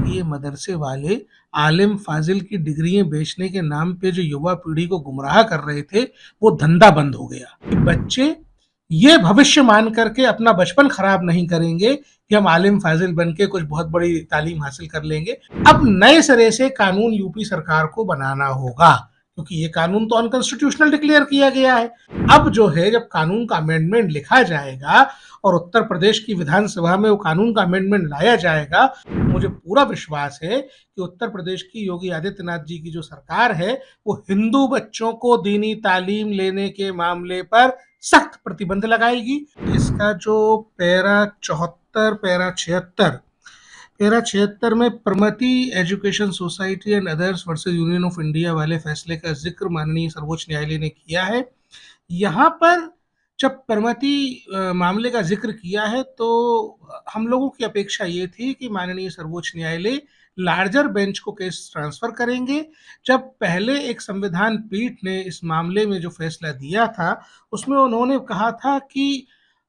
ये मदरसे वाले आलिम फाजिल की डिग्रियां बेचने के नाम पे जो युवा पीढ़ी को गुमराह कर रहे थे, वो धंधा बंद हो गया। बच्चे ये भविष्य मान करके अपना बचपन खराब नहीं करेंगे कि हम आलिम फाजिल बन के कुछ बहुत बड़ी तालीम हासिल कर लेंगे। अब नए सिरे से कानून यूपी सरकार को बनाना होगा, क्योंकि ये कानून तो अनकॉन्स्टिट्यूशनल डिक्लेयर किया गया है। अब जो है, जब कानून का अमेंडमेंट लिखा जाएगा और उत्तर प्रदेश की विधानसभा में वो कानून का अमेंडमेंट लाया जाएगा, मुझे पूरा विश्वास है कि उत्तर प्रदेश की योगी आदित्यनाथ जी की जो सरकार है, वो हिंदू बच्चों को दीनी तालीम लेने के मामले पर सख्त प्रतिबंध लगाएगी। इसका जो पैरा 74, पैरा 76 में Pramati education society and others versus union of India वाले फैसले का जिक्र माननीय सर्वोच्च न्यायालय ने किया है। यहाँ पर जब प्रमति मामले का जिक्र किया है, तो हम लोगों की अपेक्षा ये थी कि माननीय सर्वोच्च न्यायालय लार्जर बेंच को केस ट्रांसफर करेंगे। जब पहले एक संविधान पीठ ने इस मामले में जो फैसला दिया था, उसमें उन्होंने कहा था कि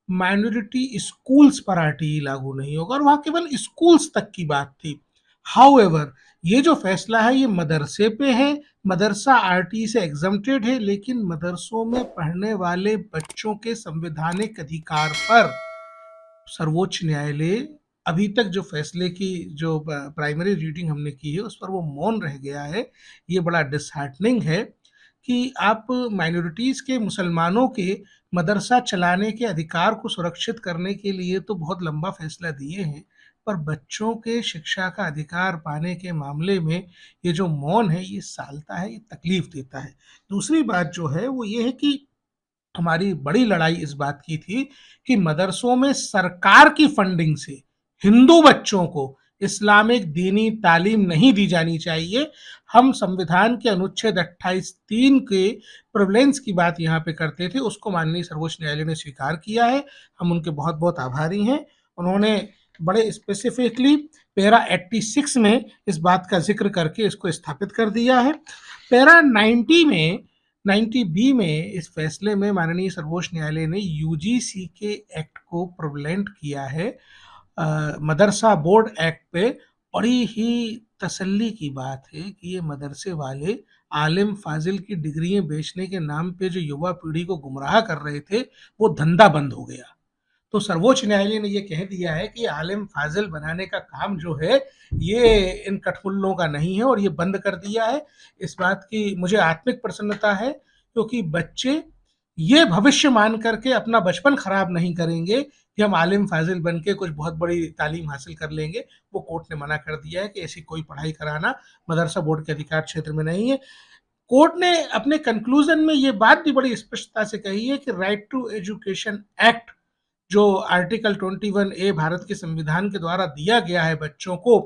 माइनॉरिटी स्कूल्स पर आरटीई लागू नहीं होगा, और वहां केवल स्कूल्स तक की बात थी। हाउएवर, ये जो फैसला है, ये मदरसे पे है। मदरसा आरटीई से एग्जम्प्टेड है, लेकिन मदरसों में पढ़ने वाले बच्चों के संवैधानिक अधिकार पर सर्वोच्च न्यायालय अभी तक जो फैसले की जो प्राइमरी रीडिंग हमने की है, उस पर वो मौन रह गया है। ये बड़ा डिसहार्टनिंग है कि आप माइनॉरिटीज के मुसलमानों के मदरसा चलाने के अधिकार को सुरक्षित करने के लिए तो बहुत लंबा फैसला दिए हैं, पर बच्चों के शिक्षा का अधिकार पाने के मामले में ये जो मौन है, ये सालता है, ये तकलीफ देता है। दूसरी बात जो है वो ये है कि हमारी बड़ी लड़ाई इस बात की थी कि मदरसों में सरकार की फंडिंग से हिंदू बच्चों को इस्लामिक दीनी तालीम नहीं दी जानी चाहिए। हम संविधान के अनुच्छेद 28(3) के प्रिविलेंस की बात यहाँ पे करते थे, उसको माननीय सर्वोच्च न्यायालय ने स्वीकार किया है। हम उनके बहुत बहुत आभारी हैं। उन्होंने बड़े स्पेसिफिकली पैरा 86 में इस बात का जिक्र करके इसको स्थापित कर दिया है। पैरा 90 में इस फैसले में माननीय सर्वोच्च न्यायालय ने यूजीसी के एक्ट को प्रिवेलेंट किया है मदरसा बोर्ड एक्ट पे। बड़ी ही तसल्ली की बात है कि ये मदरसे वाले आलिम फाजिल की डिग्रियां बेचने के नाम पे जो युवा पीढ़ी को गुमराह कर रहे थे, वो धंधा बंद हो गया। तो सर्वोच्च न्यायालय ने ये कह दिया है कि आलिम फाजिल बनाने का काम जो है, ये इन कठमुल्लों का नहीं है, और ये बंद कर दिया है। इस बात की मुझे आत्मिक प्रसन्नता है, क्योंकि बच्चे ये भविष्य मान करके अपना बचपन खराब नहीं करेंगे कि हम आलिम फाजिल बन के कुछ बहुत बड़ी तालीम हासिल कर लेंगे। वो कोर्ट ने मना कर दिया है कि ऐसी कोई पढ़ाई कराना मदरसा बोर्ड के अधिकार क्षेत्र में नहीं है। कोर्ट ने अपने कंक्लूजन में ये बात भी बड़ी स्पष्टता से कही है कि राइट टू एजुकेशन एक्ट, जो आर्टिकल 21A भारत के संविधान के द्वारा दिया गया है बच्चों को,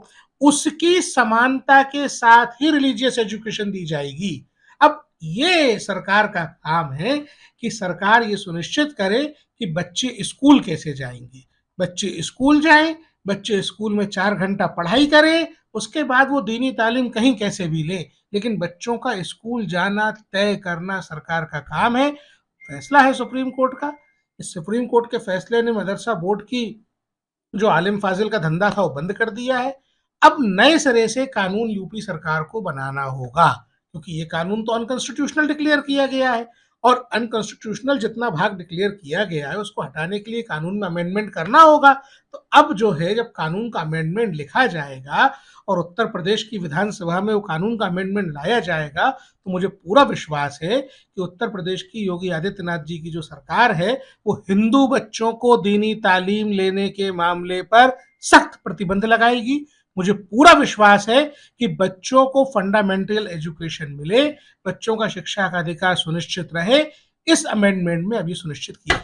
उसकी समानता के साथ ही रिलीजियस एजुकेशन दी जाएगी। अब ये सरकार का काम है कि सरकार ये सुनिश्चित करे कि बच्चे स्कूल कैसे जाएंगे। बच्चे स्कूल जाएं, बच्चे स्कूल में 4 घंटा पढ़ाई करें, उसके बाद वो दीनी तालीम कहीं कैसे भी लें, लेकिन बच्चों का स्कूल जाना तय करना सरकार का काम है। फैसला है सुप्रीम कोर्ट का। इस सुप्रीम कोर्ट के फैसले ने मदरसा बोर्ड की जो आलिम फाजिल का धंधा था, वो बंद कर दिया है। अब नए सिरे से कानून यूपी सरकार को बनाना होगा, क्योंकि ये कानून तो अनकॉन्स्टिट्यूशनल डिक्लेयर किया गया है, और अनकॉन्स्टिट्यूशनल जितना भाग डिक्लेयर किया गया है, उसको हटाने के लिए कानून में अमेंडमेंट करना होगा। तो अब जो है, जब कानून का अमेंडमेंट लिखा जाएगा और उत्तर प्रदेश की विधानसभा में वो कानून का अमेंडमेंट लाया जाएगा, तो मुझे पूरा विश्वास है कि उत्तर प्रदेश की योगी आदित्यनाथ जी की जो सरकार है, वो हिंदू बच्चों को दीनी तालीम लेने के मामले पर सख्त प्रतिबंध लगाएगी। मुझे पूरा विश्वास है कि बच्चों को फंडामेंटल एजुकेशन मिले, बच्चों का शिक्षा का अधिकार सुनिश्चित रहे। इस अमेंडमेंट में अभी सुनिश्चित किया